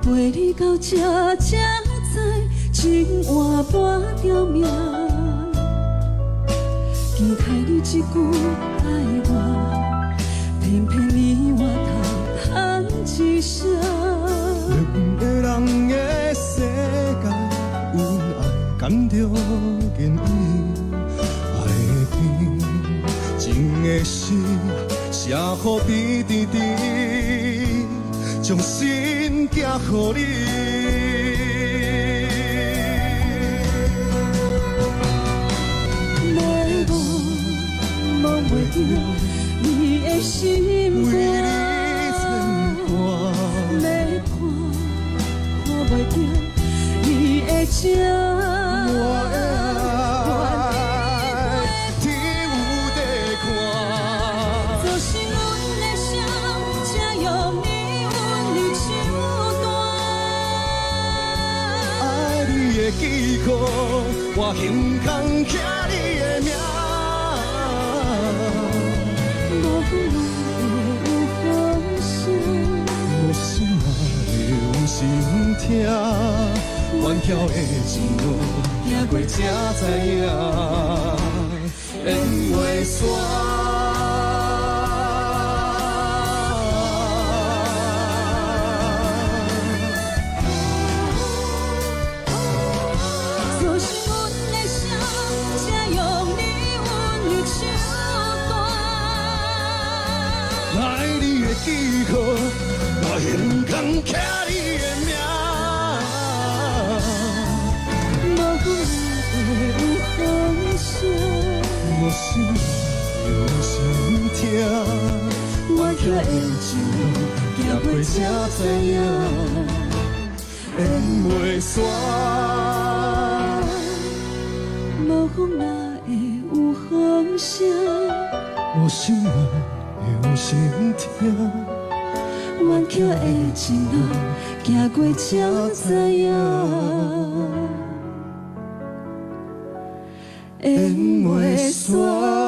陪你到这才知情换半条命。期待你一句爱我，偏偏你我头喊一声。两个人的世界，有爱感着言语，爱的甜，情的死，写予滴滴滴，将心寄予你。忘袂着你的心肝，要看袂着你的情。我的爱，天有地看，就是阮的伤，才用你温柔手段。爱你的记号，我胸空刻你的名。心痛，弯桥的情路，行过才知影，缘袂煞。就是阮的伤，才用你温柔手段。爱你的记号，我胸空刻你。无心有心痛，弯桥的情路，行过才知影，缘袂煞。无风哪会有风声？无心哪有心痛，弯桥的情路，行过才知影。缘袂煞。